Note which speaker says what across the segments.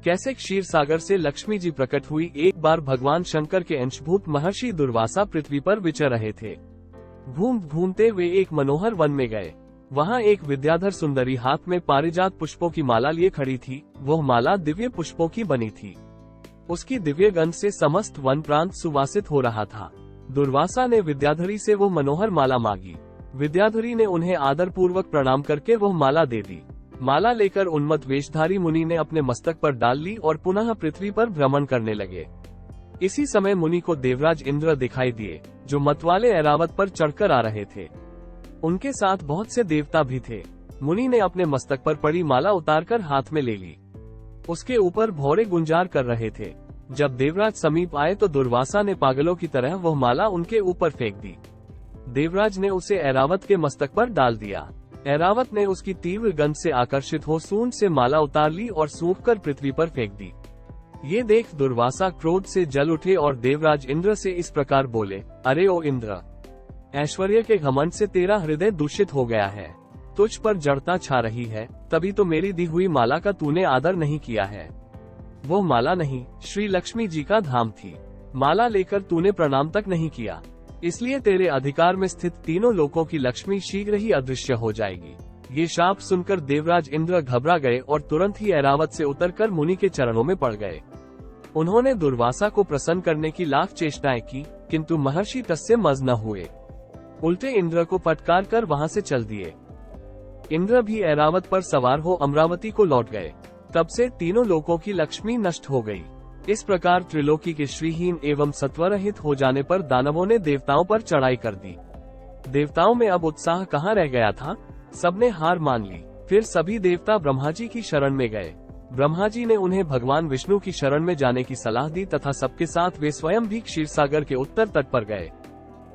Speaker 1: कैसे क्षीर सागर से लक्ष्मी जी प्रकट हुई। एक बार भगवान शंकर के अंशभूत महर्षि दुर्वासा पृथ्वी पर विचर रहे थे। घूमते वे एक मनोहर वन में गए। वहाँ एक विद्याधर सुंदरी हाथ में पारिजात पुष्पों की माला लिए खड़ी थी। वह माला दिव्य पुष्पों की बनी थी। उसकी दिव्य गंध से समस्त वन प्रांत सुवासित हो रहा था। दुर्वासा ने विद्याधरी से वो मनोहर माला मांगी। विद्याधरी ने उन्हें आदर पूर्वक प्रणाम करके वह माला दे दी। माला लेकर उन्मत्त वेशधारी मुनि ने अपने मस्तक पर डाल ली और पुनः पृथ्वी पर भ्रमण करने लगे। इसी समय मुनि को देवराज इंद्र दिखाई दिए, जो मतवाले ऐरावत पर चढ़कर आ रहे थे। उनके साथ बहुत से देवता भी थे। मुनि ने अपने मस्तक पर पड़ी माला उतारकर हाथ में ले ली। उसके ऊपर भौरे गुंजार कर रहे थे। जब देवराज समीप आए तो दुर्वासा ने पागलों की तरह वह माला उनके ऊपर फेंक दी। देवराज ने उसे ऐरावत के मस्तक पर डाल दिया। ऐरावत ने उसकी तीव्र गंध से आकर्षित हो सूंड से माला उतार ली और सूंघकर पृथ्वी पर फेंक दी। ये देख दुर्वासा क्रोध से जल उठे और देवराज इंद्र से इस प्रकार बोले, अरे ओ इंद्र, ऐश्वर्य के घमंड से तेरा हृदय दूषित हो गया है। तुझ पर जड़ता छा रही है, तभी तो मेरी दी हुई माला का तूने आदर नहीं किया है। वो माला नहीं, श्री लक्ष्मी जी का धाम थी। माला लेकर तूने प्रणाम तक नहीं किया, इसलिए तेरे अधिकार में स्थित तीनों लोकों की लक्ष्मी शीघ्र ही अदृश्य हो जाएगी। ये शाप सुनकर देवराज इंद्र घबरा गए और तुरंत ही ऐरावत से उतरकर मुनि के चरणों में पड़ गए। उन्होंने दुर्वासा को प्रसन्न करने की लाख चेष्टाएं की, किंतु महर्षि तस्य मज न हुए। उल्टे इंद्र को फटकार कर वहां से चल दिए। इंद्र भी ऐरावत पर सवार हो अमरावती को लौट गए। तब से तीनों लोकों की लक्ष्मी नष्ट हो गई। इस प्रकार त्रिलोकी के श्रीहीन एवं सत्वरहित हो जाने पर दानवों ने देवताओं पर चढ़ाई कर दी। देवताओं में अब उत्साह कहाँ रह गया था। सबने हार मान ली। फिर सभी देवता ब्रह्मा जी की शरण में गए। ब्रह्मा जी ने उन्हें भगवान विष्णु की शरण में जाने की सलाह दी तथा सबके साथ वे स्वयं भी क्षीरसागर के उत्तर तट पर गए।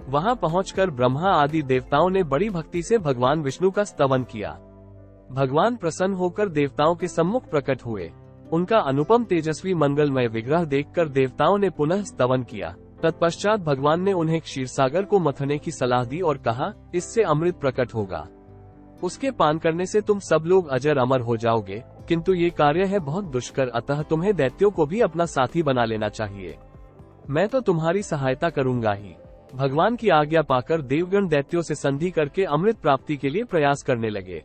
Speaker 1: वहां पहुंचकर ब्रह्मा आदि देवताओं ने बड़ी भक्ति से भगवान विष्णु का स्तवन किया। भगवान प्रसन्न होकर देवताओं के सम्मुख प्रकट हुए। उनका अनुपम तेजस्वी मंगलमय विग्रह देखकर देवताओं ने पुनः स्तवन किया। तत्पश्चात भगवान ने उन्हें क्षीरसागर को मथने की सलाह दी और कहा, इससे अमृत प्रकट होगा। उसके पान करने से तुम सब लोग अजर अमर हो जाओगे, किंतु ये कार्य है बहुत दुष्कर, अतः तुम्हें दैत्यों को भी अपना साथी बना लेना चाहिए। मैं तो तुम्हारी सहायता करूंगा ही। भगवान की आज्ञा पाकर देवगण दैत्यों से संधि करके अमृत प्राप्ति के लिए प्रयास करने लगे।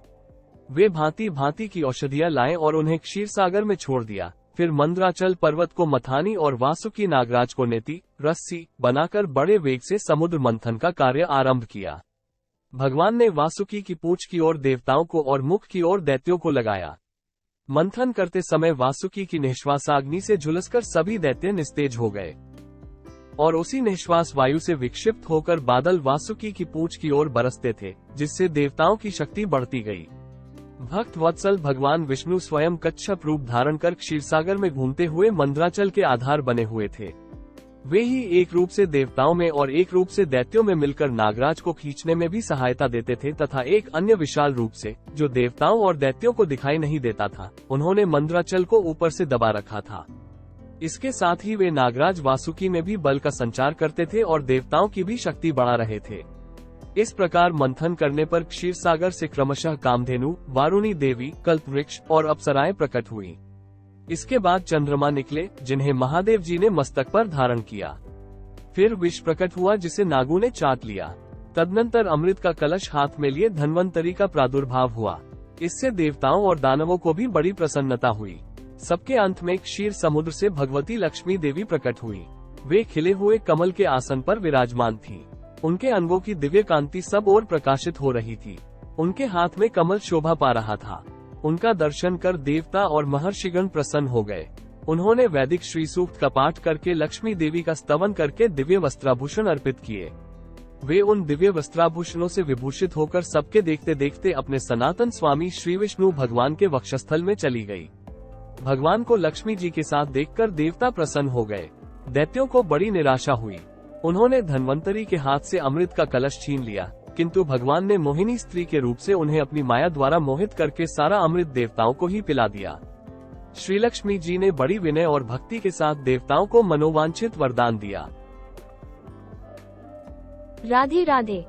Speaker 1: वे भांति भांति की औषधियां लाए और उन्हें क्षीरसागर में छोड़ दिया। फिर मंद्राचल पर्वत को मथानी और वासुकी नागराज को नेति रस्सी बनाकर बड़े वेग से समुद्र मंथन का कार्य आरंभ किया। भगवान ने वासुकी की पूंछ की ओर देवताओं को और मुख की ओर दैत्यों को लगाया। मंथन करते समय वासुकी की निश्वासाग्नि से झुलसकर सभी दैत्य निस्तेज हो गए और उसी निश्वास वायु से विक्षिप्त होकर बादल वासुकी की पूंछ की ओर बरसते थे, जिससे देवताओं की शक्ति बढ़ती गई। भक्त वत्सल भगवान विष्णु स्वयं कच्छप रूप धारण कर क्षीरसागर में घूमते हुए मंद्राचल के आधार बने हुए थे। वे ही एक रूप से देवताओं में और एक रूप से दैत्यों में मिलकर नागराज को खींचने में भी सहायता देते थे तथा एक अन्य विशाल रूप से, जो देवताओं और दैत्यों को दिखाई नहीं देता था, उन्होंने मंद्राचल को ऊपर से दबा रखा था। इसके साथ ही वे नागराज वासुकी में भी बल का संचार करते थे और देवताओं की भी शक्ति बढ़ा रहे थे। इस प्रकार मंथन करने पर क्षीरसागर से क्रमशः कामधेनु, वारुणी देवी, कल्पवृक्ष और अप्सराएं प्रकट हुई। इसके बाद चंद्रमा निकले, जिन्हें महादेव जी ने मस्तक पर धारण किया। फिर विष प्रकट हुआ, जिसे नागों ने चाट लिया। तदनंतर अमृत का कलश हाथ में लिए धन्वंतरी का प्रादुर्भाव हुआ। इससे देवताओं और दानवों को भी बड़ी प्रसन्नता हुई। सबके अंत में क्षीर समुद्र से भगवती लक्ष्मी देवी प्रकट हुई। वे खिले हुए कमल के आसन पर विराजमान थी। उनके अंगों की दिव्य कांति सब ओर प्रकाशित हो रही थी। उनके हाथ में कमल शोभा पा रहा था। उनका दर्शन कर देवता और महर्षिगण प्रसन्न हो गए। उन्होंने वैदिक श्री सूक्त का पाठ करके लक्ष्मी देवी का स्तवन करके दिव्य वस्त्राभूषण अर्पित किए। वे उन दिव्य वस्त्राभूषणों से विभूषित होकर सबके देखते देखते अपने सनातन स्वामी श्री विष्णु भगवान के वक्षस्थल में चली गई। भगवान को लक्ष्मी जी के साथ देखकर देवता प्रसन्न हो गए। दैत्यों को बड़ी निराशा हुई। उन्होंने धन्वंतरी के हाथ से अमृत का कलश छीन लिया, किंतु भगवान ने मोहिनी स्त्री के रूप से उन्हें अपनी माया द्वारा मोहित करके सारा अमृत देवताओं को ही पिला दिया। श्री लक्ष्मी जी ने बड़ी विनय और भक्ति के साथ देवताओं को मनोवांछित वरदान दिया।
Speaker 2: राधे राधे।